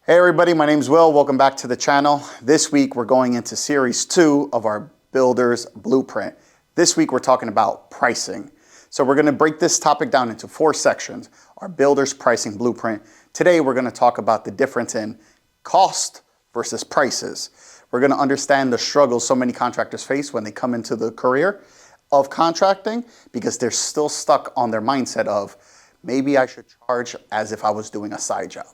Hey everybody, my name's Will. Welcome back to the channel. This week we're going into series 2 of our Builder's Blueprint. This week we're talking about pricing. So we're going to break this topic down into 4 sections. Our Builder's Pricing Blueprint. Today we're going to talk about the difference in cost versus prices. We're going to understand the struggles so many contractors face when they come into the career of contracting because they're still stuck on their mindset of maybe I should charge as if I was doing a side job.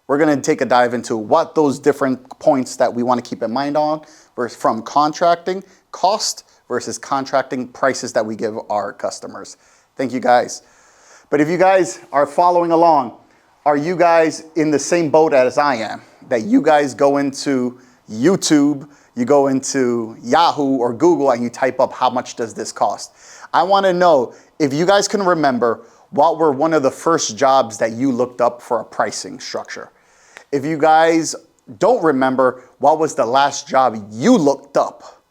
We're going to take a dive into what those different points that we want to keep in mind on from contracting cost versus contracting prices that we give our customers. Thank you guys. But if you guys are following along, are you guys in the same boat as I am? That you guys go into YouTube, you go into Yahoo or Google and you type up how much does this cost? I want to know if you guys can remember what were one of the first jobs that you looked up for a pricing structure. If you guys don't remember, what was the last job you looked up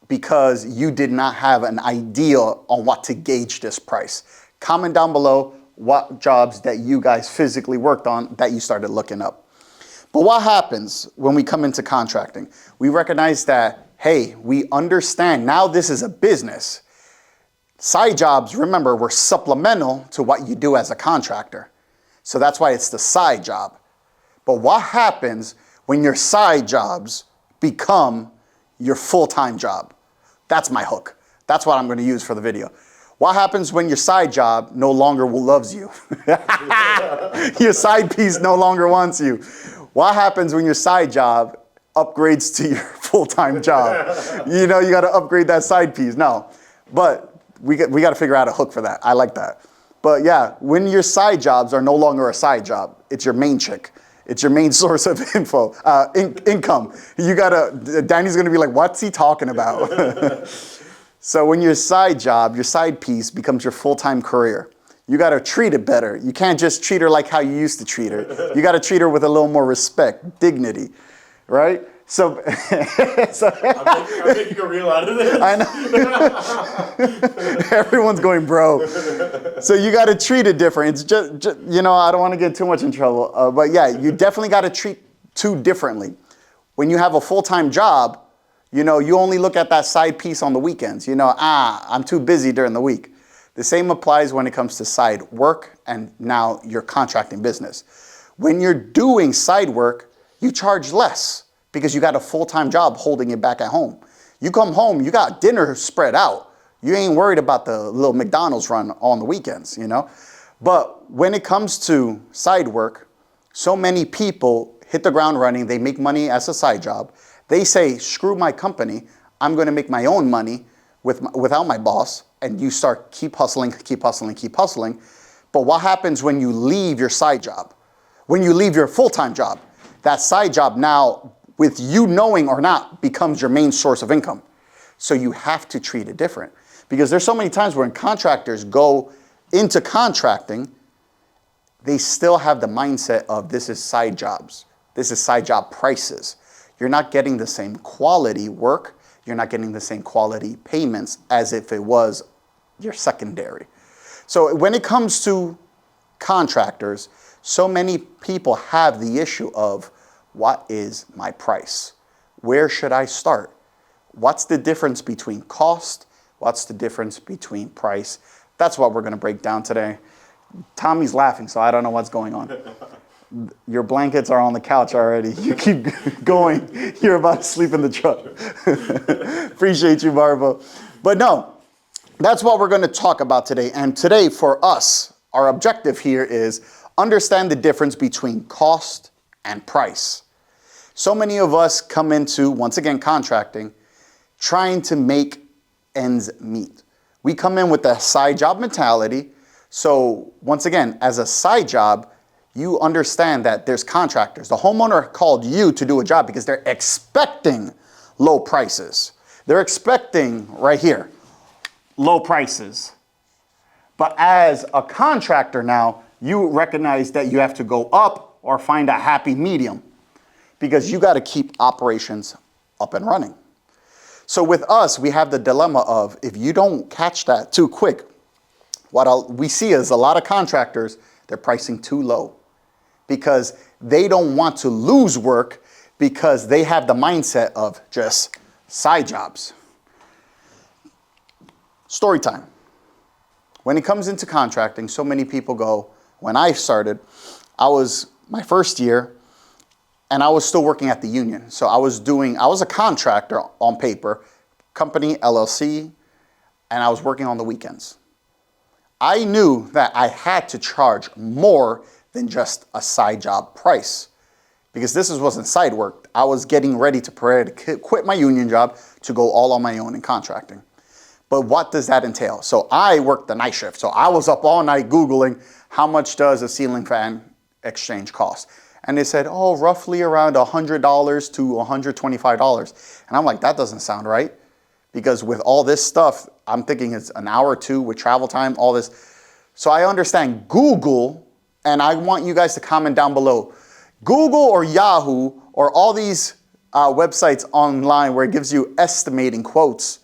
because you did not have an idea on what to gauge this price? Comment down below what jobs that you guys physically worked on that you started looking up. But what happens when we come into contracting? We recognize that, hey, we understand now this is a business. Side jobs, remember, were supplemental to what you do as a contractor. So that's why it's the side job. But what happens when your side jobs become your full-time job? That's my hook. That's what I'm going to use for the video. What happens when your side job no longer loves you? Your side piece no longer wants you. What happens when your side job upgrades to your full-time job? You know, you got to upgrade that side piece. No, but we got to figure out a hook for that. I like that. But yeah, when your side jobs are no longer a side job, it's your main chick. It's your main source of income. You gotta, Danny's gonna be like, what's he talking about? So when your side job, your side piece becomes your full-time career, you gotta treat it better. You can't just treat her like how you used to treat her. You gotta treat her with a little more respect, dignity, right? So, I'm making a reel out of this. I know. Everyone's going, bro. So you got to treat it different. It's just, you know, I don't want to get too much in trouble. But yeah, you definitely got to treat two differently. When you have a full-time job, you know, you only look at that side piece on the weekends. You know, I'm too busy during the week. The same applies when it comes to side work and now your contracting business. When you're doing side work, you charge less, because you got a full-time job holding it back at home. You come home, you got dinner spread out. You ain't worried about the little McDonald's run on the weekends, you know? But when it comes to side work, so many people hit the ground running. They make money as a side job. They say, screw my company. I'm gonna make my own money without my boss. And you start keep hustling, keep hustling, keep hustling. But what happens when you leave your side job? When you leave your full-time job, that side job now, with you knowing or not, becomes your main source of income. So you have to treat it different. Because there's so many times when contractors go into contracting, they still have the mindset of this is side jobs. This is side job prices. You're not getting the same quality work. You're not getting the same quality payments as if it was your secondary. So when it comes to contractors, so many people have the issue of, what is my price? Where should I start? What's the difference between cost? What's the difference between price? That's what we're going to break down today. Tommy's laughing, so I don't know what's going on. Your blankets are on the couch already. You keep going. You're about to sleep in the truck. Appreciate you, Barbo. But no, that's what we're going to talk about today. And today for us, our objective here is understand the difference between cost and price. So many of us come into, once again, contracting, trying to make ends meet. We come in with a side job mentality. So once again, as a side job, you understand that there's contractors. The homeowner called you to do a job because they're expecting low prices. They're expecting, right here, low prices. But as a contractor now, you recognize that you have to go up or find a happy medium, because you got to keep operations up and running. So with us, we have the dilemma of, if you don't catch that too quick, what we see is a lot of contractors, they're pricing too low. because they don't want to lose work because they have the mindset of just side jobs. Story time. When it comes into contracting, so many people go, when I started, I was my first year and I was still working at the union. So I was a contractor on paper, company, LLC, and I was working on the weekends. I knew that I had to charge more than just a side job price because wasn't side work. I was getting ready to prepare to quit my union job to go all on my own in contracting. But what does that entail? So I worked the night shift. So I was up all night Googling how much does a ceiling fan exchange cost? And they said, oh, roughly around $100 to $125. And I'm like, that doesn't sound right. Because with all this stuff, I'm thinking it's an hour or two with travel time, all this. So I understand Google, and I want you guys to comment down below. Google or Yahoo or all these websites online where it gives you estimating quotes,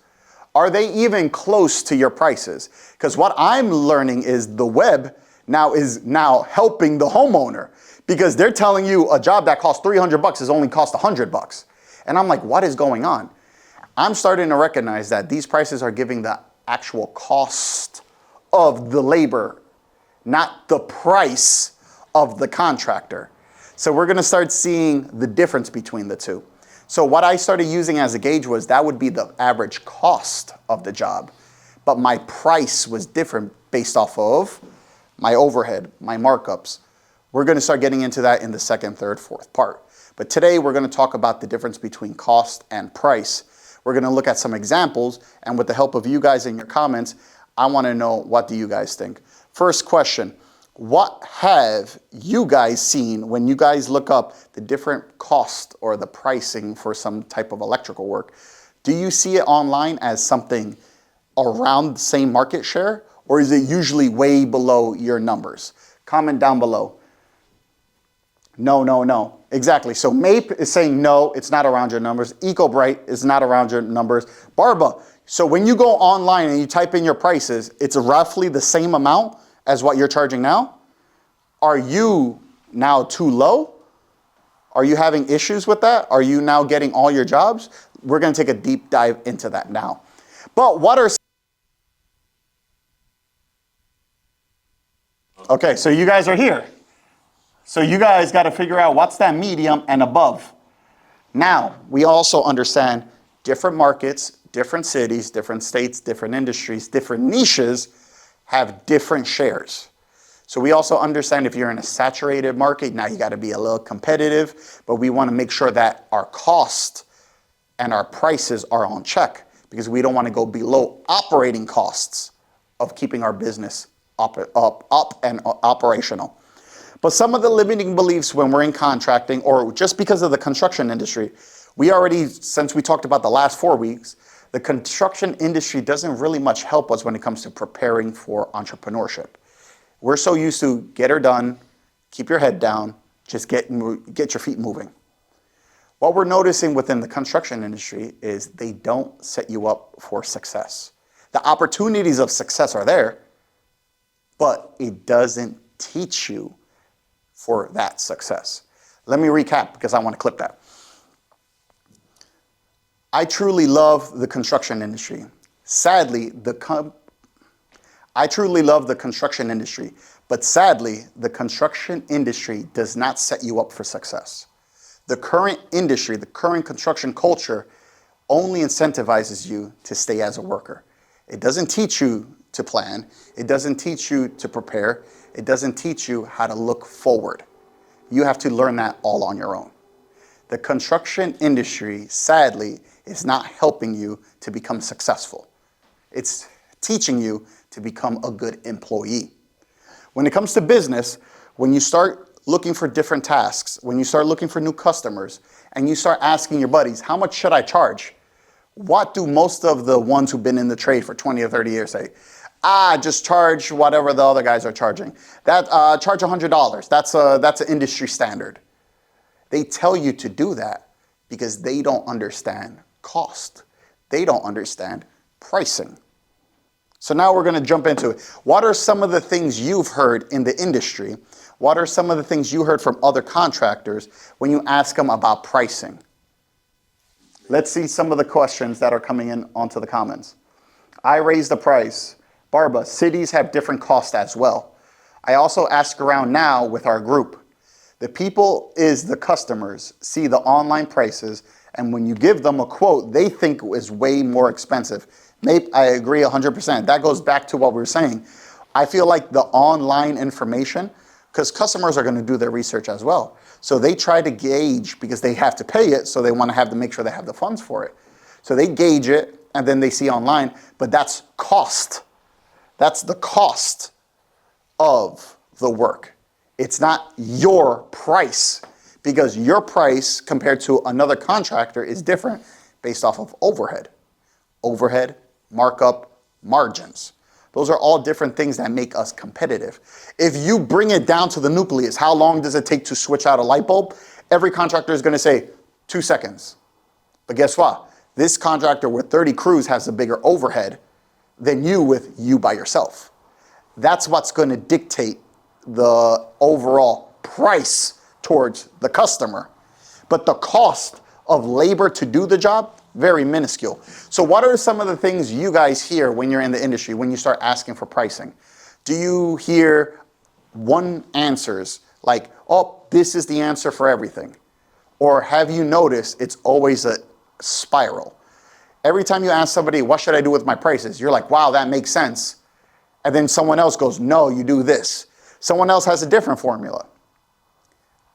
are they even close to your prices? Because what I'm learning is the web is now helping the homeowner because they're telling you a job that costs $300 is only cost $100. And I'm like, what is going on? I'm starting to recognize that these prices are giving the actual cost of the labor, not the price of the contractor. So we're going to start seeing the difference between the two. So what I started using as a gauge was that would be the average cost of the job. But my price was different based off of my overhead, my markups. We're going to start getting into that in the second, third, fourth part. But today we're going to talk about the difference between cost and price. We're going to look at some examples, and with the help of you guys in your comments, I want to know, what do you guys think? First question, what have you guys seen when you guys look up the different cost or the pricing for some type of electrical work? Do you see it online as something around the same market share, or is it usually way below your numbers? Comment down below. No, no, no. Exactly. So MAPE is saying no, it's not around your numbers. EcoBright is not around your numbers. Barba, so when you go online and you type in your prices, it's roughly the same amount as what you're charging now? Are you now too low? Are you having issues with that? Are you now getting all your jobs? We're going to take a deep dive into that now. But what are... Okay, so you guys are here. So you guys got to figure out what's that medium and above. Now, we also understand different markets, different cities, different states, different industries, different niches have different shares. So we also understand if you're in a saturated market, now you got to be a little competitive, but we want to make sure that our cost and our prices are on check because we don't want to go below operating costs of keeping our business up and operational. But some of the limiting beliefs when we're in contracting or just because of the construction industry, we already, since we talked about the last 4 weeks, the construction industry doesn't really much help us when it comes to preparing for entrepreneurship. We're so used to get her done, keep your head down, just get your feet moving. What we're noticing within the construction industry is they don't set you up for success. The opportunities of success are there, but it doesn't teach you for that success. Let me recap because I want to clip that. I truly love the construction industry. Sadly, I truly love the construction industry, but sadly, the construction industry does not set you up for success. The current industry, the current construction culture only incentivizes you to stay as a worker. It doesn't teach you to plan. It doesn't teach you to prepare. It doesn't teach you how to look forward. You have to learn that all on your own. The construction industry, sadly, is not helping you to become successful. It's teaching you to become a good employee. When it comes to business, when you start looking for different tasks, when you start looking for new customers, and you start asking your buddies, how much should I charge? What do most of the ones who've been in the trade for 20 or 30 years say? Just charge whatever the other guys are charging. Charge $100. That's an industry standard. They tell you to do that because they don't understand cost. They don't understand pricing. So now we're going to jump into it. What are some of the things you've heard in the industry What are some of the things you heard from other contractors when you ask them about pricing? Let's see some of the questions that are coming in onto the comments. I raised the price. Barba, cities have different costs as well. I also ask around now with our group. The people is the customers see the online prices, and when you give them a quote, they think is way more expensive. Maybe I agree 100%. That goes back to what we were saying. I feel like the online information, because customers are going to do their research as well. So they try to gauge, because they have to pay it, so they want to make sure they have the funds for it. So they gauge it, and then they see online, but that's cost. That's the cost of the work. It's not your price, because your price compared to another contractor is different based off of overhead. Overhead, markup, margins. Those are all different things that make us competitive. If you bring it down to the nucleus, how long does it take to switch out a light bulb? Every contractor is going to say 2 seconds. But guess what? This contractor with 30 crews has a bigger overhead than you by yourself. That's what's going to dictate the overall price towards the customer. But the cost of labor to do the job, very minuscule. So what are some of the things you guys hear when you're in the industry, when you start asking for pricing? Do you hear one answers like, oh, this is the answer for everything? Or have you noticed it's always a spiral? Every time you ask somebody, what should I do with my prices? You're like, wow, that makes sense. And then someone else goes, no, you do this. Someone else has a different formula.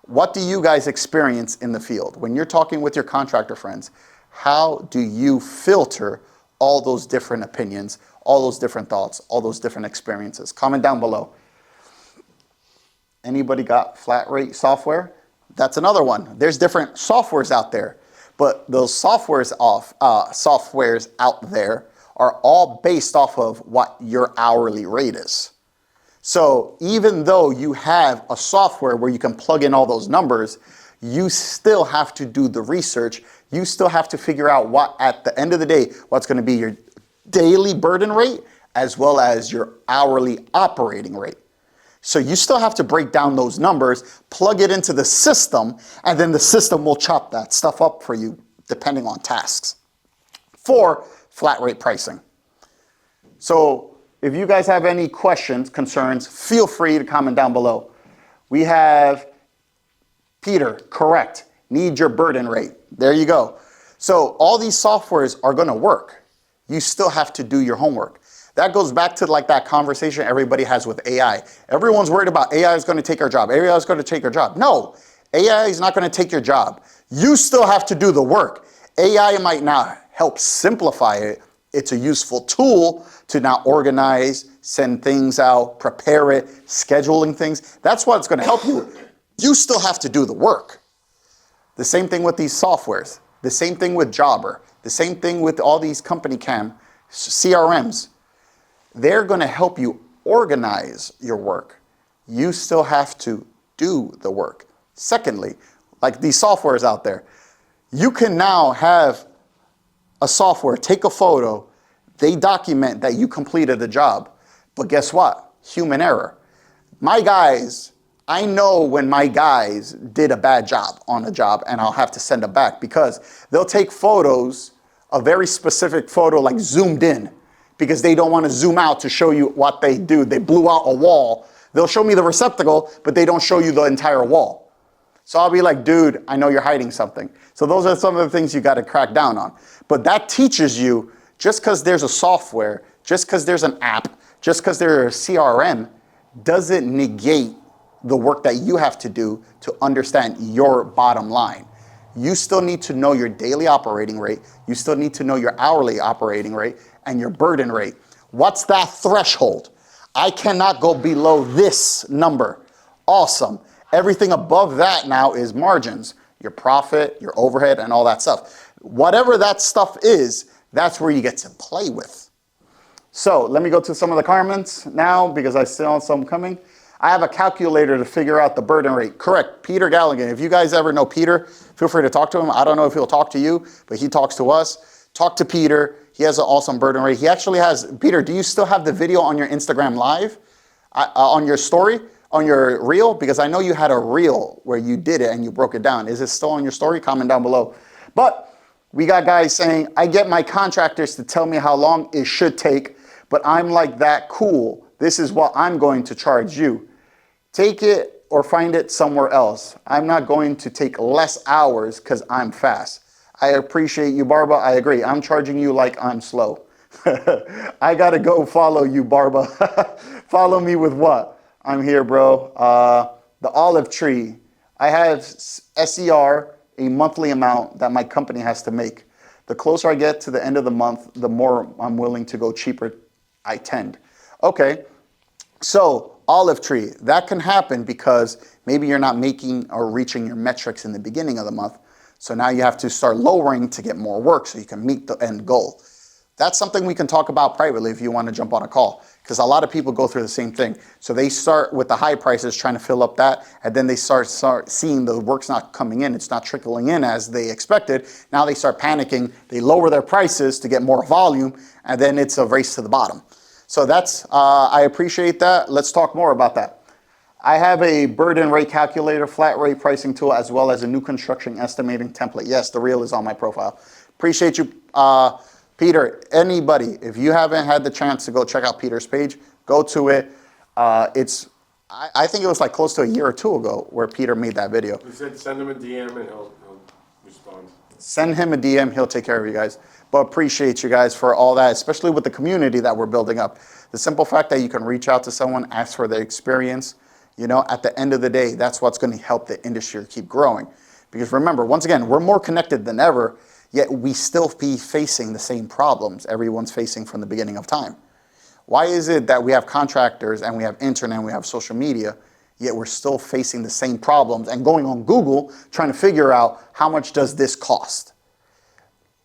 What do you guys experience in the field? When you're talking with your contractor friends, how do you filter all those different opinions, all those different thoughts, all those different experiences? Comment down below. Anybody got flat rate software? That's another one. There's different softwares out there, but those softwares out there are all based off of what your hourly rate is. So even though you have a software where you can plug in all those numbers, you still have to do the research. You still have to figure out what, at the end of the day, what's going to be your daily burden rate as well as your hourly operating rate. So you still have to break down those numbers, plug it into the system, and then the system will chop that stuff up for you depending on tasks. For flat rate pricing. So if you guys have any questions, concerns, feel free to comment down below. We have Peter, correct. Need your burden rate. There you go. So all these softwares are going to work. You still have to do your homework. That goes back to like that conversation everybody has with AI. Everyone's worried about AI is going to take our job. AI is going to take our job. No, AI is not going to take your job. You still have to do the work. AI might not help simplify it. It's a useful tool to now organize, send things out, prepare it, scheduling things. That's what's going to help you. You still have to do the work. The same thing with these softwares. The same thing with Jobber. The same thing with all these company CRMs. They're going to help you organize your work. You still have to do the work. Secondly, like these softwares out there, you can now have a software take a photo, they document that you completed the job. But guess what? Human error. My guys, I know when my guys did a bad job on a job and I'll have to send them back because they'll take photos, a very specific photo like zoomed in because they don't want to zoom out to show you what they do. They blew out a wall. They'll show me the receptacle, but they don't show you the entire wall. So I'll be like, dude, I know you're hiding something. So those are some of the things you got to crack down on. But that teaches you just because there's a software, just because there's an app, just because there's a CRM, doesn't negate the work that you have to do to understand your bottom line. You still need to know your daily operating rate. You still need to know your hourly operating rate and your burden rate. What's that threshold? I cannot go below this number. Awesome. Everything above that now is margins, your profit, your overhead, and all that stuff. Whatever that stuff is, that's where you get to play with. So let me go to some of the comments now because I saw some coming. I have a calculator to figure out the burden rate. Correct, Peter Galligan. If you guys ever know Peter, feel free to talk to him. I don't know if he'll talk to you, but he talks to us. Talk to Peter. He has an awesome burden rate. He actually has, Peter, do you still have the video on your Instagram live, on your story? On your reel? Because I know you had a reel where you did it and you broke it down. Is it still on your story? Comment down below. But we got guys saying, I get my contractors to tell me how long it should take, but I'm like that cool. This is what I'm going to charge you. Take it or find it somewhere else. I'm not going to take less hours because I'm fast. I appreciate you, Barba. I agree. I'm charging you like I'm slow. I got to go follow you, Barba. Follow me with what? I'm here, bro. The olive tree. I have SER, a monthly amount that my company has to make. The closer I get to the end of the month, the more I'm willing to go cheaper I tend. Okay, so olive tree, that can happen because maybe you're not making or reaching your metrics in the beginning of the month. So now you have to start lowering to get more work so you can meet the end goal. That's something we can talk about privately if you want to jump on a call, because a lot of people go through the same thing. So they start with the high prices trying to fill up that, and then they start seeing the work's not coming in. It's not trickling in as they expected. Now they start panicking. They lower their prices to get more volume, and then it's a race to the bottom. So that's, I appreciate that. Let's talk more about that. I have a burden rate calculator, flat rate pricing tool, as well as a new construction estimating template. Yes, the reel is on my profile. Appreciate you, Peter. Anybody, if you haven't had the chance to go check out Peter's page, go to it. I think it was like close to a year or two ago where Peter made that video. We said send him a DM and he'll respond. Send him a DM. He'll take care of you guys. But appreciate you guys for all that, especially with the community that we're building up. The simple fact that you can reach out to someone, ask for their experience, you know, at the end of the day, that's what's going to help the industry keep growing. Because remember, once again, we're more connected than ever, yet we still be facing the same problems everyone's facing from the beginning of time. Why is it that we have contractors and we have internet and we have social media, yet we're still facing the same problems and going on Google trying to figure out how much does this cost?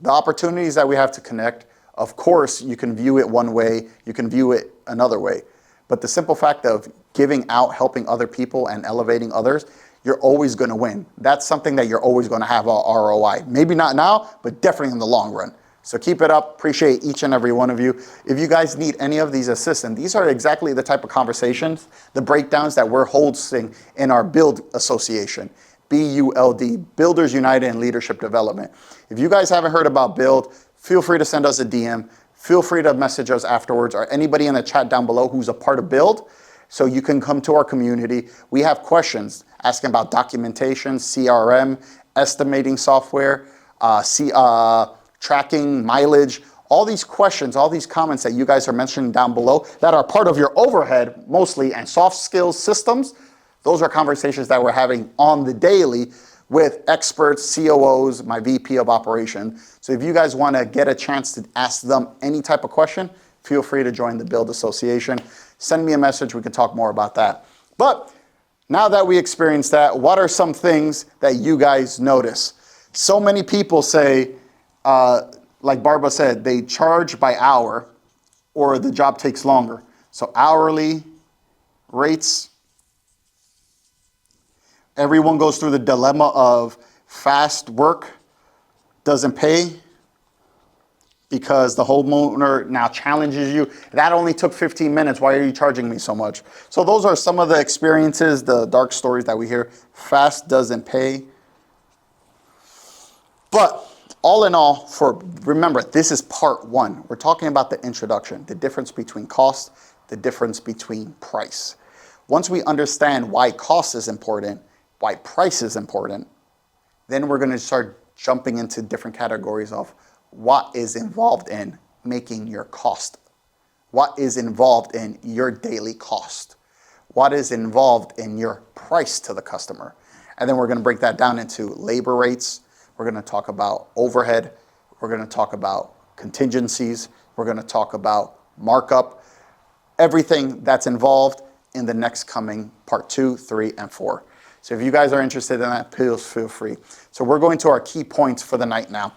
The opportunities that we have to connect, of course, you can view it one way, you can view it another way. But the simple fact of giving out, helping other people and elevating others, you're always going to win. That's something that you're always going to have a ROI. Maybe not now, but definitely in the long run. So keep it up. Appreciate each and every one of you. If you guys need any of these assistance, these are exactly the type of conversations, the breakdowns that we're hosting in our Build Association. BULD, Builders United in Leadership Development. If you guys haven't heard about Build, feel free to send us a DM. Feel free to message us afterwards, or anybody in the chat down below who's a part of Build, so you can come to our community. We have questions asking about documentation, CRM, estimating software, tracking, mileage, all these questions, all these comments that you guys are mentioning down below that are part of your overhead mostly and soft skills systems. Those are conversations that we're having on the daily with experts, COOs, my VP of operation. So if you guys want to get a chance to ask them any type of question, feel free to join the Build Association. Send me a message. We can talk more about that. But now that we experienced that, what are some things that you guys notice? So many people say, like Barbara said, they charge by hour or the job takes longer. So hourly rates. Everyone goes through the dilemma of fast work doesn't pay because the homeowner now challenges you. That only took 15 minutes. Why are you charging me so much? So those are some of the experiences, the dark stories that we hear. Fast doesn't pay. But all in all, remember, this is part one. We're talking about the introduction, the difference between cost, the difference between price. Once we understand why cost is important, why price is important, then we're going to start jumping into different categories of what is involved in making your cost, what is involved in your daily cost, what is involved in your price to the customer. And then we're going to break that down into labor rates. We're going to talk about overhead. We're going to talk about contingencies. We're going to talk about markup, everything that's involved in the next coming part 2, 3, and 4. So if you guys are interested in that, please feel free. So we're going to our key points for the night now.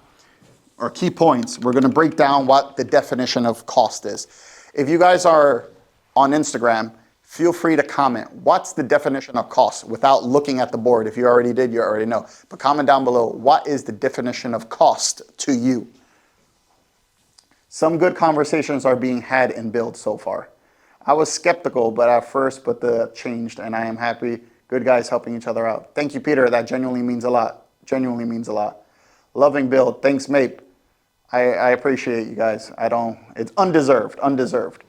Our key points, we're going to break down what the definition of cost is. If you guys are on Instagram, feel free to comment. What's the definition of cost without looking at the board? If you already did, you already know. But comment down below, what is the definition of cost to you? Some good conversations are being had in Build so far. I was skeptical, but at first, but the changed, and I am happy. Good guys helping each other out. Thank you, Peter. That genuinely means a lot. Genuinely means a lot. Loving Bill. Thanks, Mape. I appreciate you guys. It's undeserved, undeserved.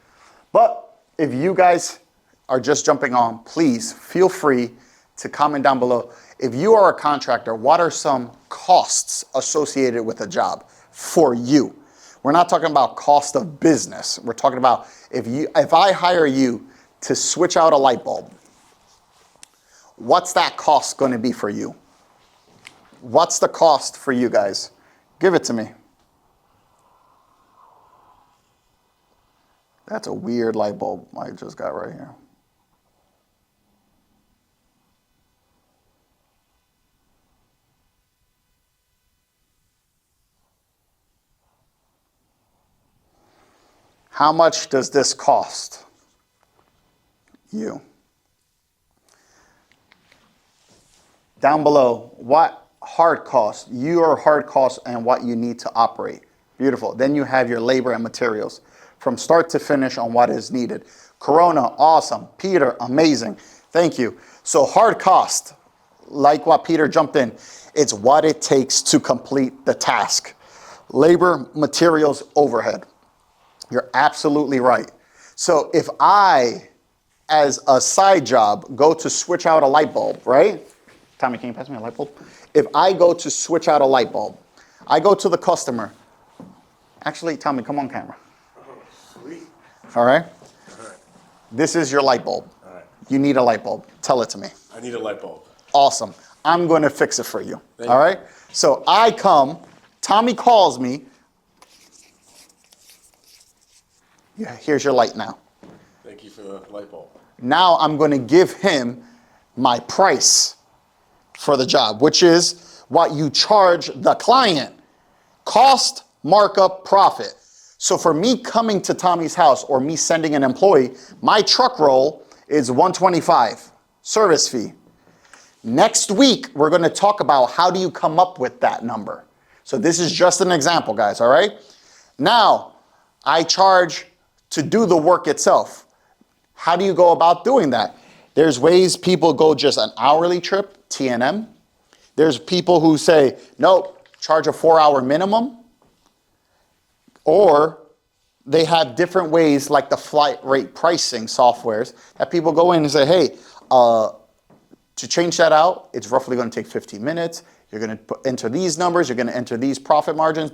But if you guys are just jumping on, please feel free to comment down below. If you are a contractor, what are some costs associated with a job for you? We're not talking about cost of business. We're talking about if I hire you to switch out a light bulb, what's that cost going to be for you? What's the cost for you guys? Give it to me. That's a weird light bulb I just got right here. How much does this cost you? Down below, what hard costs, your hard costs and what you need to operate. Beautiful. Then you have your labor and materials from start to finish on what is needed. Corona, awesome. Peter, amazing. Thank you. So hard cost, like what Peter jumped in, it's what it takes to complete the task. Labor, materials, overhead. You're absolutely right. So if I, as a side job, go to switch out a light bulb, right? Tommy, can you pass me a light bulb? If I go to switch out a light bulb, I go to the customer. Actually, Tommy, come on camera. Oh, sweet. All right? All right. This is your light bulb. All right. You need a light bulb. Tell it to me. I need a light bulb. Awesome. I'm going to fix it for you. Thank All you. right? So I come, Tommy calls me. Yeah, here's your light now. Thank you for the light bulb. Now I'm going to give him my price for the job, which is what you charge the client. Cost, markup, profit. So for me coming to Tommy's house or me sending an employee, my truck roll is $125 service fee. Next week, we're going to talk about how do you come up with that number. So this is just an example, guys, all right? Now, I charge to do the work itself. How do you go about doing that? There's ways people go just an hourly trip, T&M. There's people who say, nope, charge a 4-hour minimum. Or they have different ways like the flight rate pricing softwares that people go in and say, hey, to change that out, it's roughly going to take 15 minutes. You're going to enter these numbers. You're going to enter these profit margins.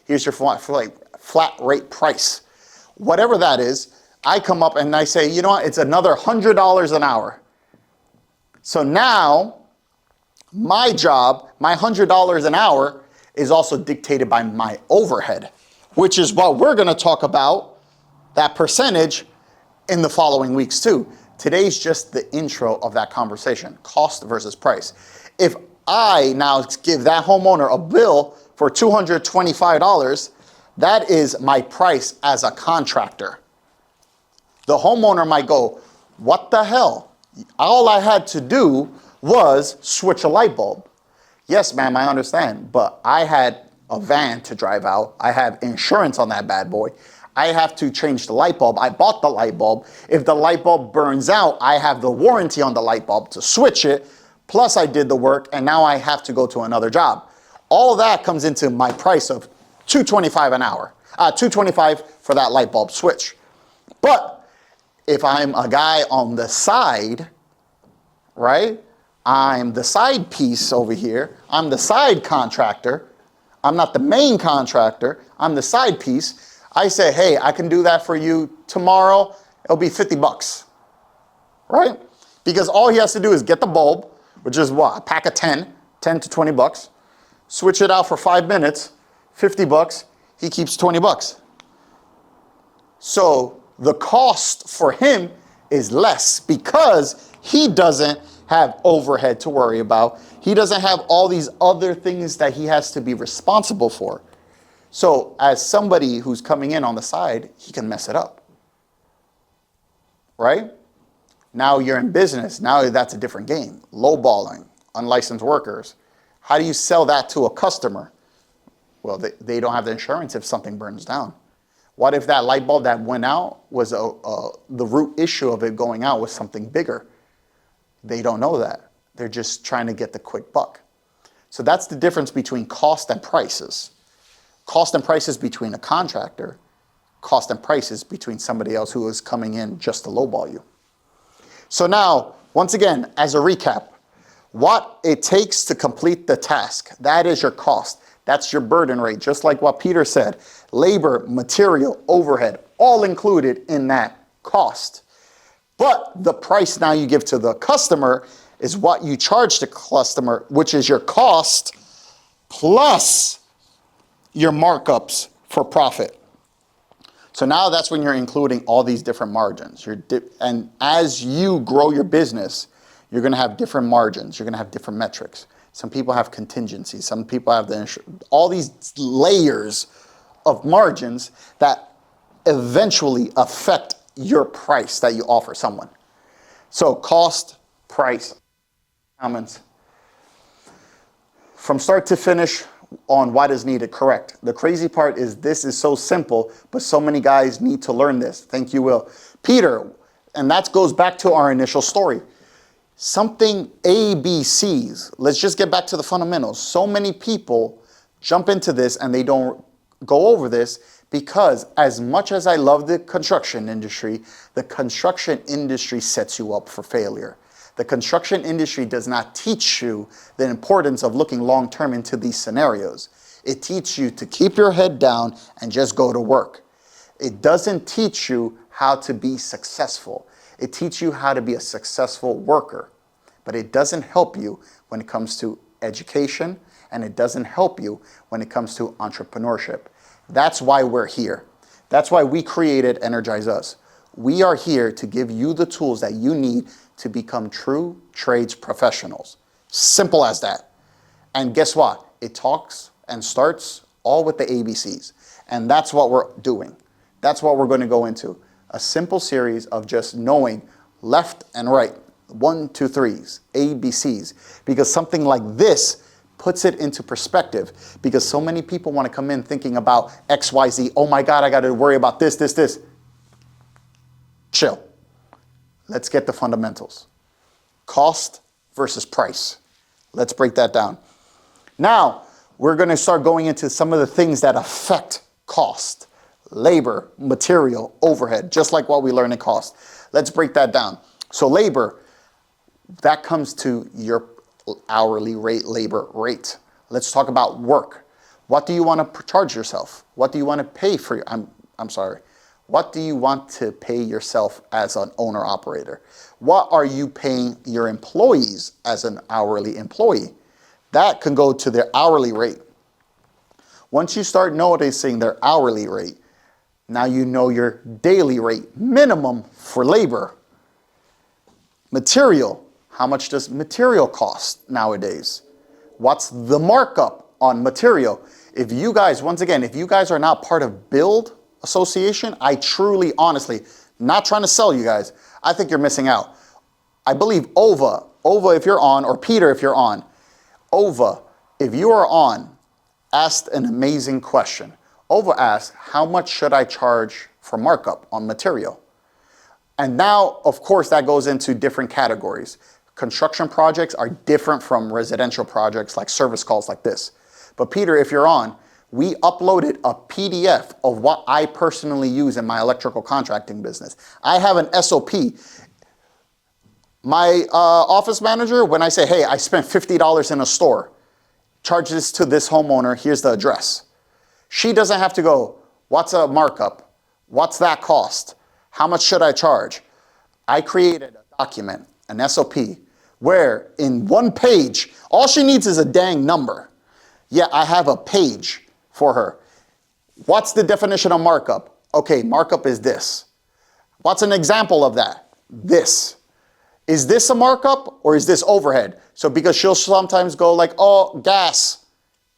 Here's your flat rate price. Whatever that is, I come up and I say, you know what, it's another $100 an hour. So now, my job, my $100 an hour, is also dictated by my overhead, which is what we're going to talk about, that percentage, in the following weeks too. Today's just the intro of that conversation, cost versus price. If I now give that homeowner a bill for $225, that is my price as a contractor. The homeowner might go, what the hell? All I had to do was switch a light bulb. Yes, ma'am, I understand, but I had a van to drive out. I have insurance on that bad boy. I have to change the light bulb. I bought the light bulb. If the light bulb burns out, I have the warranty on the light bulb to switch it. Plus I did the work and now I have to go to another job. All of that comes into my price of $225 an hour, $225 for that light bulb switch. But if I'm a guy on the side, right? I'm the side piece over here. I'm the side contractor. I'm not the main contractor. I'm the side piece. I say, hey, I can do that for you tomorrow. It'll be $50, right? Because all he has to do is get the bulb, which is what? A pack of 10 to $20. Switch it out for 5 minutes, $50. He keeps $20. So the cost for him is less because he doesn't have overhead to worry about. He doesn't have all these other things that he has to be responsible for. So as somebody who's coming in on the side, he can mess it up, right? Now you're in business. Now that's a different game. Lowballing, unlicensed workers. How do you sell that to a customer? Well, they don't have the insurance if something burns down. What if that light bulb that went out was the root issue of it going out was something bigger? They don't know that. They're just trying to get the quick buck. So that's the difference between cost and prices. Cost and prices between a contractor, cost and prices between somebody else who is coming in just to lowball you. So now, once again, as a recap, what it takes to complete the task, that is your cost. That's your burden rate, just like what Peter said. Labor, material, overhead, all included in that cost. But the price now you give to the customer is what you charge the customer, which is your cost plus your markups for profit. So now that's when you're including all these different margins. And as you grow your business, you're going to have different margins. You're going to have different metrics. Some people have contingencies. Some people have all these layers of margins that eventually affect your price that you offer someone. So cost, price, comments. From start to finish on what is needed, correct. The crazy part is this is so simple, but so many guys need to learn this. Thank you, Will. Peter, and that goes back to our initial story. Something ABCs. Let's just get back to the fundamentals. So many people jump into this and they don't go over this because as much as I love the construction industry sets you up for failure. The construction industry does not teach you the importance of looking long-term into these scenarios. It teaches you to keep your head down and just go to work. It doesn't teach you how to be successful. It teaches you how to be a successful worker, but it doesn't help you when it comes to education, and it doesn't help you when it comes to entrepreneurship. That's why we're here. That's why we created Energize Us. We are here to give you the tools that you need to become true trades professionals. Simple as that. And guess what? It talks and starts all with the ABCs. And that's what we're doing. That's what we're going to go into. A simple series of just knowing left and right, 1, 2, 3s, ABCs, because something like this puts it into perspective, because so many people want to come in thinking about X, Y, Z. Oh my God, I got to worry about this, this, this. Chill. Let's get the fundamentals. Cost versus price. Let's break that down. Now, we're going to start going into some of the things that affect cost. Labor, material, overhead, just like what we learned in cost. Let's break that down. So labor, that comes to your hourly rate, labor rate. Let's talk about work. What do you want to charge yourself? What do you want to pay for? What do you want to pay yourself as an owner operator? What are you paying your employees as an hourly employee? That can go to their hourly rate. Once you start noticing their hourly rate, now you know your daily rate minimum for labor. Material. How much does material cost nowadays? What's the markup on material? If you guys, once again, if you guys are not part of Build Association, I truly, honestly, not trying to sell you guys, I think you're missing out. I believe Ova, if you're on, or Peter, if you're on, Ova, if you are on, asked an amazing question. Ova asked, how much should I charge for markup on material? And now, of course, that goes into different categories. Construction projects are different from residential projects like service calls like this. But Peter, if you're on, we uploaded a PDF of what I personally use in my electrical contracting business. I have an SOP. My office manager, when I say, hey, I spent $50 in a store, charge this to this homeowner, here's the address. She doesn't have to go, what's a markup? What's that cost? How much should I charge? I created a document, an SOP, where in one page, all she needs is a dang number. Yeah, I have a page for her. What's the definition of markup? Okay, markup is this. What's an example of that? This. Is this a markup or is this overhead? So because she'll sometimes go like, oh, gas.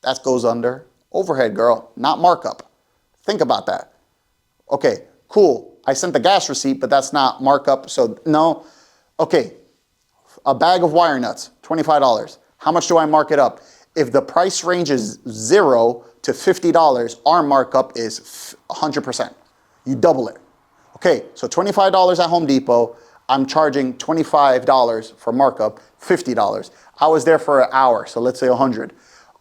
That goes under overhead, girl, not markup. Think about that. Okay, cool. I sent the gas receipt, but that's not markup, so no. Okay, a bag of wire nuts, $25. How much do I mark it up? If the price range is $0 to $50, our markup is 100%. You double it. Okay, so $25 at Home Depot, I'm charging $25 for markup, $50. I was there for an hour, so let's say 100.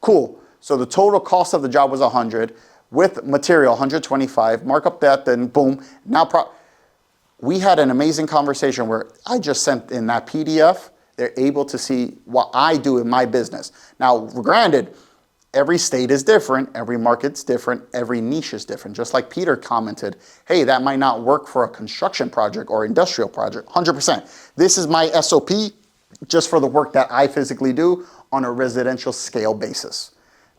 Cool. So the total cost of the job was 100 with material 125. Mark up that, then boom. Now we had an amazing conversation where I just sent in that PDF. They're able to see what I do in my business. Now, granted, every state is different, every market's different, every niche is different. Just like Peter commented, hey, that might not work for a construction project or industrial project, 100%. This is my SOP just for the work that I physically do on a residential scale basis.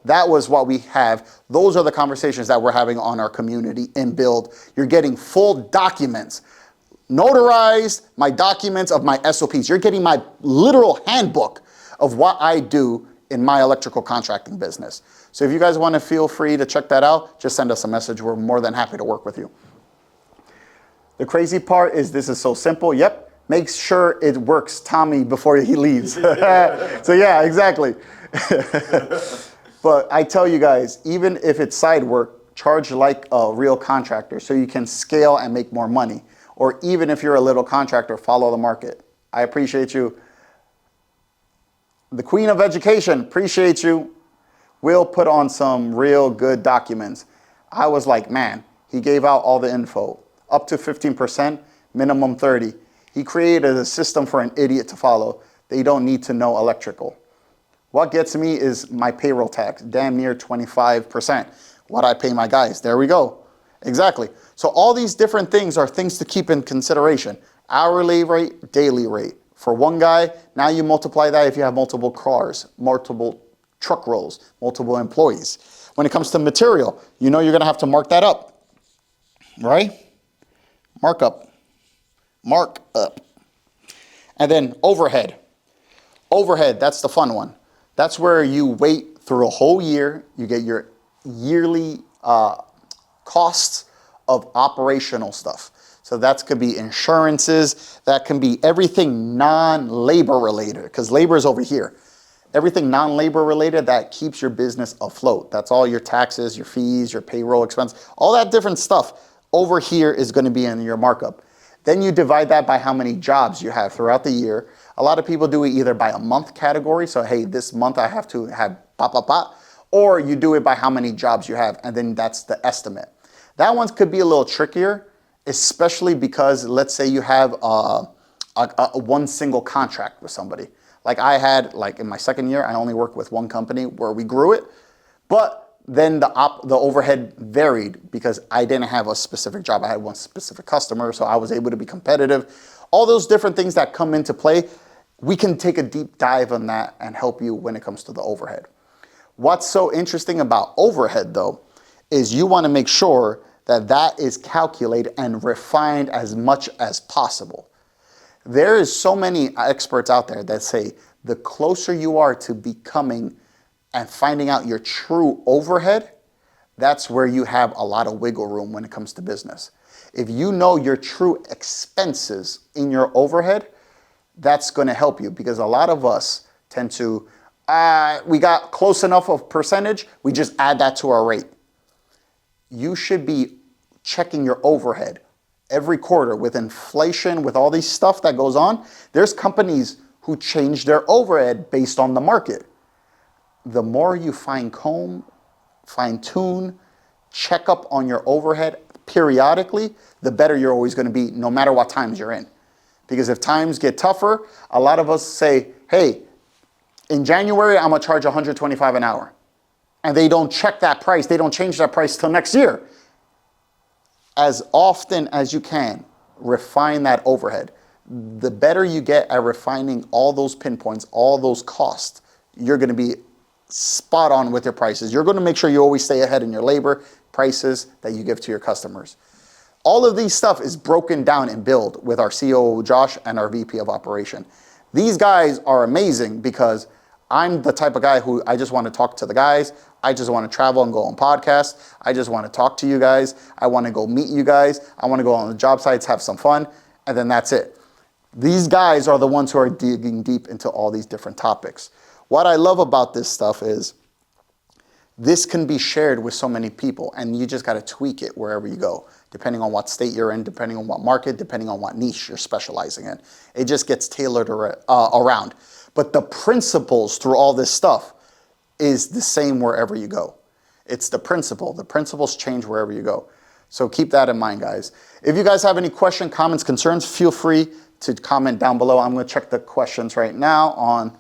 That was what we have. Those are the conversations that we're having on our community in Build. You're getting full documents, notarized, my documents of my SOPs. You're getting my literal handbook of what I do in my electrical contracting business. So if you guys want to feel free to check that out, just send us a message. We're more than happy to work with you. The crazy part is this is so simple. Yep. Make sure it works, Tommy, before he leaves. So yeah, exactly. But I tell you guys, even if it's side work, charge like a real contractor so you can scale and make more money. Or even if you're a little contractor, follow the market. I appreciate you. The Queen of Education, appreciate you. We'll put on some real good documents. I was like, man, he gave out all the info. Up to 15%, minimum 30. He created a system for an idiot to follow. They don't need to know electrical. What gets me is my payroll tax, damn near 25%. What I pay my guys, there we go. Exactly. So all these different things are things to keep in consideration. Hourly rate, daily rate. For one guy, now you multiply that if you have multiple cars, multiple truck rolls, multiple employees. When it comes to material, you know you're going to have to mark that up, right? Mark up. And then overhead. Overhead, that's the fun one. That's where you wait through a whole year. You get your yearly costs of operational stuff. So that could be insurances. That can be everything non-labor related, because labor is over here. Everything non-labor related that keeps your business afloat. That's all your taxes, your fees, your payroll expense, all that different stuff over here is going to be in your markup. Then you divide that by how many jobs you have throughout the year. A lot of people do it either by a month category. So, hey, this month I have to have or you do it by how many jobs you have, and then that's the estimate. That one could be a little trickier, especially because let's say you have one single contract with somebody. Like I had, like in my second year, I only worked with one company where we grew it, but then the overhead varied because I didn't have a specific job. I had one specific customer, so I was able to be competitive. All those different things that come into play, we can take a deep dive on that and help you when it comes to the overhead. What's so interesting about overhead, though, is you want to make sure that that is calculated and refined as much as possible. There is so many experts out there that say the closer you are to becoming and finding out your true overhead, that's where you have a lot of wiggle room when it comes to business. If you know your true expenses in your overhead, that's going to help you, because a lot of us tend to, we got close enough of percentage, we just add that to our rate. You should be checking your overhead every quarter. With inflation, with all these stuff that goes on, there's companies who change their overhead based on the market. The more you fine-tune, check up on your overhead periodically, the better you're always going to be, no matter what times you're in. Because if times get tougher, a lot of us say, hey, in January, I'm going to charge $125 an hour. And they don't check that price. They don't change that price till next year. As often as you can, refine that overhead. The better you get at refining all those pinpoints, all those costs, you're going to be spot on with your prices. You're going to make sure you always stay ahead in your labor prices that you give to your customers. All of these stuff is broken down in Build with our COO, Josh, and our VP of Operation. These guys are amazing because I'm the type of guy who I just want to talk to the guys. I just want to travel and go on podcasts. I just want to talk to you guys. I want to go meet you guys. I want to go on the job sites, have some fun, and then that's it. These guys are the ones who are digging deep into all these different topics. What I love about this stuff is this can be shared with so many people, and you just got to tweak it wherever you go. depending on what state you're in, depending on what market, depending on what niche you're specializing in. It just gets tailored around. But the principles through all this stuff is the same wherever you go. It's the principle. The principles change wherever you go. So keep that in mind, guys. If you guys have any questions, comments, concerns, feel free to comment down below. I'm going to check the questions right now on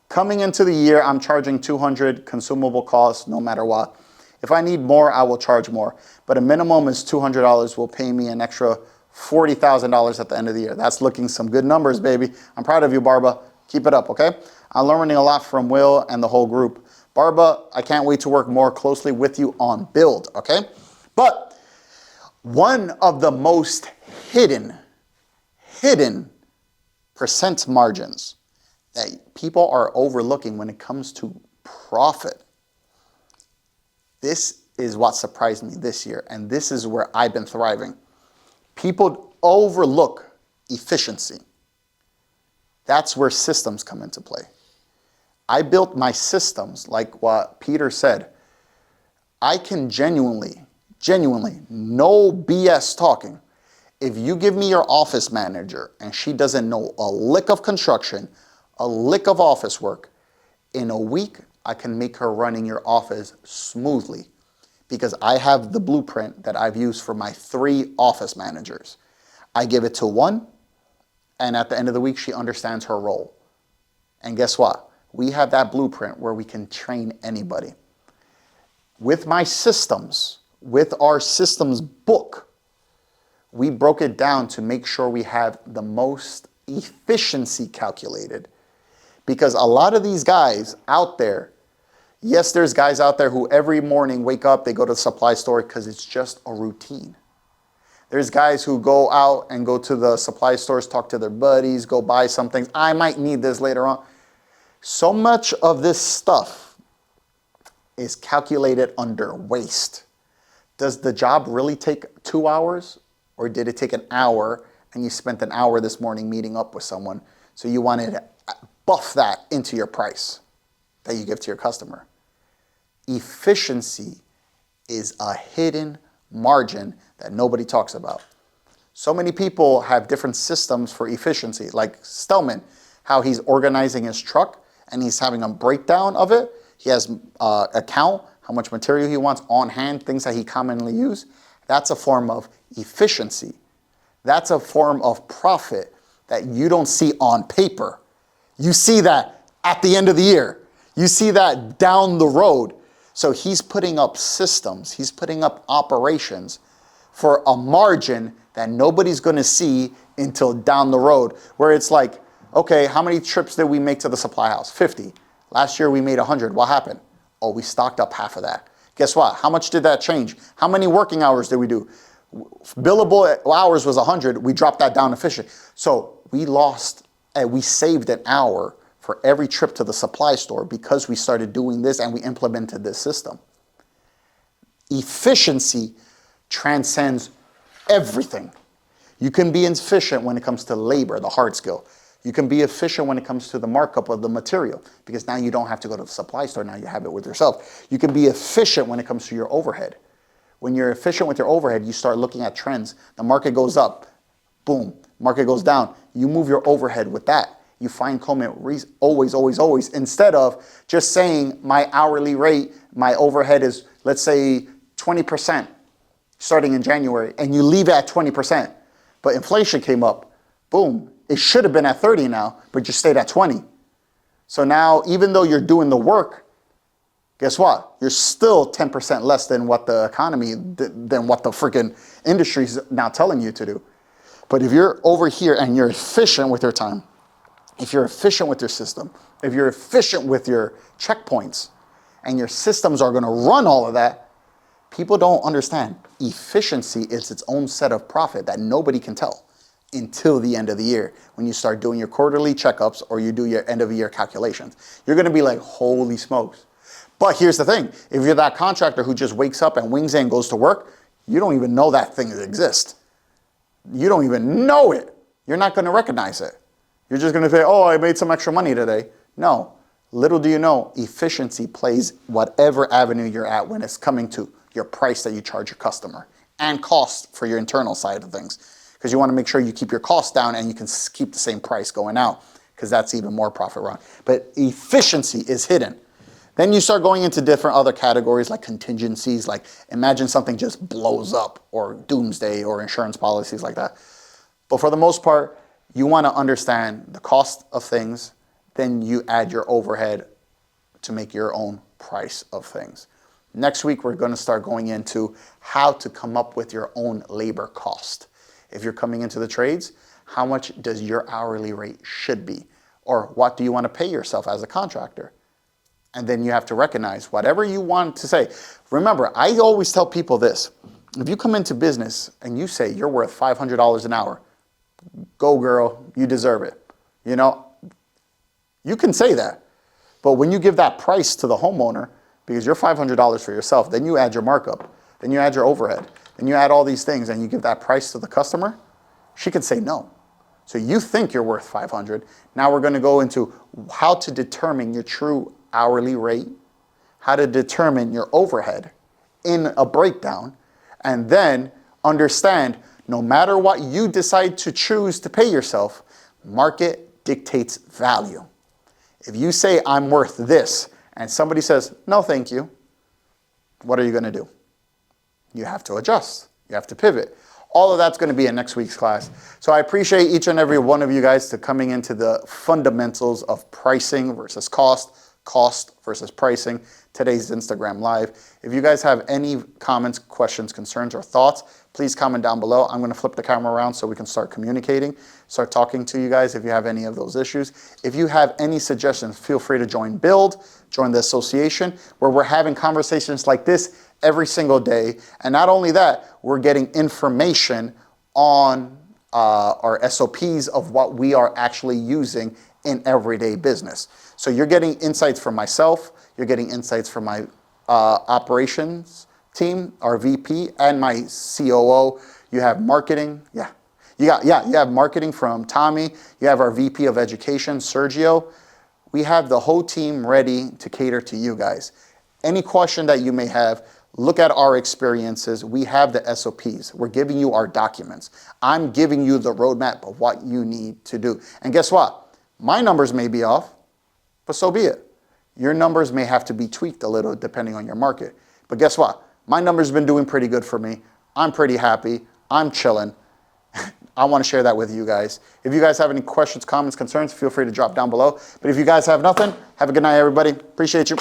coming into the year. I'm charging $200 consumable costs no matter what. If I need more, I will charge more. But a minimum is $200 will pay me an extra $40,000 at the end of the year. That's looking some good numbers, baby. I'm proud of you, Barba. Keep it up, okay? I'm learning a lot from Will and the whole group. Barba, I can't wait to work more closely with you on build, okay? But one of the most hidden percent margins that people are overlooking when it comes to profit. This is what surprised me this year, and this is where I've been thriving. People overlook efficiency. That's where systems come into play. I built my systems like what Peter said. I can genuinely, no BS talking. If you give me your office manager and she doesn't know a lick of construction, a lick of office work, in a week, I can make her running your office smoothly because I have the blueprint that I've used for my 3 office managers. I give it to one, and at the end of the week, she understands her role. And guess what? We have that blueprint where we can train anybody. With my systems, with our systems book, we broke it down to make sure we have the most efficiency calculated. Because a lot of these guys out there, yes, there's guys out there who every morning wake up, they go to the supply store because it's just a routine. There's guys who go out and go to the supply stores, talk to their buddies, go buy some things. I might need this later on. So much of this stuff is calculated under waste. Does the job really take 2 hours? Or did it take an hour and you spent an hour this morning meeting up with someone? So you wanted to buff that into your price that you give to your customer. Efficiency is a hidden margin that nobody talks about. So many people have different systems for efficiency, like Stelman, how he's organizing his truck and he's having a breakdown of it. He has a count, how much material he wants on hand, things that he commonly use. That's a form of efficiency. That's a form of profit that you don't see on paper. You see that at the end of the year. You see that down the road. So he's putting up systems. He's putting up operations for a margin that nobody's going to see until down the road, where it's like, okay, how many trips did we make to the supply house? 50. Last year we made 100. What happened? Oh, we stocked up half of that. Guess what? How much did that change? How many working hours did we do? Billable hours was 100. We dropped that down to 50. So we saved an hour for every trip to the supply store because we started doing this and we implemented this system. Efficiency transcends everything. You can be efficient when it comes to labor, the hard skill. You can be efficient when it comes to the markup of the material because now you don't have to go to the supply store. Now you have it with yourself. You can be efficient when it comes to your overhead. When you're efficient with your overhead, you start looking at trends. The market goes up, boom. Market goes down. You move your overhead with that. You find comment always, instead of just saying my hourly rate, my overhead is, let's say, 20% starting in January, and you leave it at 20%. But inflation came up, boom. It should have been at 30 now, but you stayed at 20. So now, even though you're doing the work, guess what? You're still 10% less than what the economy, than what the freaking industry is now telling you to do. But if you're over here and you're efficient with your time, if you're efficient with your system, if you're efficient with your checkpoints, and your systems are going to run all of that, people don't understand. Efficiency is its own set of profit that nobody can tell until the end of the year when you start doing your quarterly checkups or you do your end of the year calculations. You're going to be like, holy smokes. But here's the thing. If you're that contractor who just wakes up and wings in and goes to work, you don't even know that thing exists. You don't even know it. You're not going to recognize it. You're just going to say, oh, I made some extra money today. No. Little do you know, efficiency plays whatever avenue you're at when it's coming to your price that you charge your customer and cost for your internal side of things. Because you want to make sure you keep your costs down and you can keep the same price going out, because that's even more profit run. But efficiency is hidden. Then you start going into different other categories like contingencies, like imagine something just blows up, or doomsday, or insurance policies like that. But for the most part, you want to understand the cost of things, then you add your overhead to make your own price of things. Next week, we're going to start going into how to come up with your own labor cost. If you're coming into the trades, how much does your hourly rate should be? Or what do you want to pay yourself as a contractor? And then you have to recognize whatever you want to say. Remember, I always tell people this. If you come into business and you say you're worth $500 an hour, go girl, you deserve it. You know, you can say that. But when you give that price to the homeowner, because you're $500 for yourself, then you add your markup, then you add your overhead, then you add all these things, and you give that price to the customer, she could say no. So you think you're worth 500. Now we're going to go into how to determine your true hourly rate, how to determine your overhead in a breakdown, and then understand no matter what you decide to choose to pay yourself, market dictates value. If you say I'm worth this and somebody says, no, thank you, what are you going to do? You have to adjust. You have to pivot. All of that's going to be in next week's class. So I appreciate each and every one of you guys to coming into the fundamentals of pricing versus cost versus pricing, today's Instagram Live. If you guys have any comments, questions, concerns, or thoughts, please comment down below. I'm going to flip the camera around so we can start communicating, start talking to you guys if you have any of those issues. If you have any suggestions, feel free to join Build, join the association, where we're having conversations like this every single day. And not only that, we're getting information on our SOPs of what we are actually using in everyday business. So you're getting insights from myself, you're getting insights from my operations team, our VP, and my COO. You have marketing, you have marketing from Tommy. You have our VP of education, Sergio. We have the whole team ready to cater to you guys. Any question that you may have, look at our experiences. We have the SOPs. We're giving you our documents. I'm giving you the roadmap of what you need to do. And guess what? My numbers may be off, but so be it. Your numbers may have to be tweaked a little depending on your market. But guess what? My numbers have been doing pretty good for me. I'm pretty happy. I'm chilling. I want to share that with you guys. If you guys have any questions, comments, concerns, feel free to drop down below. But if you guys have nothing, have a good night, everybody. Appreciate you.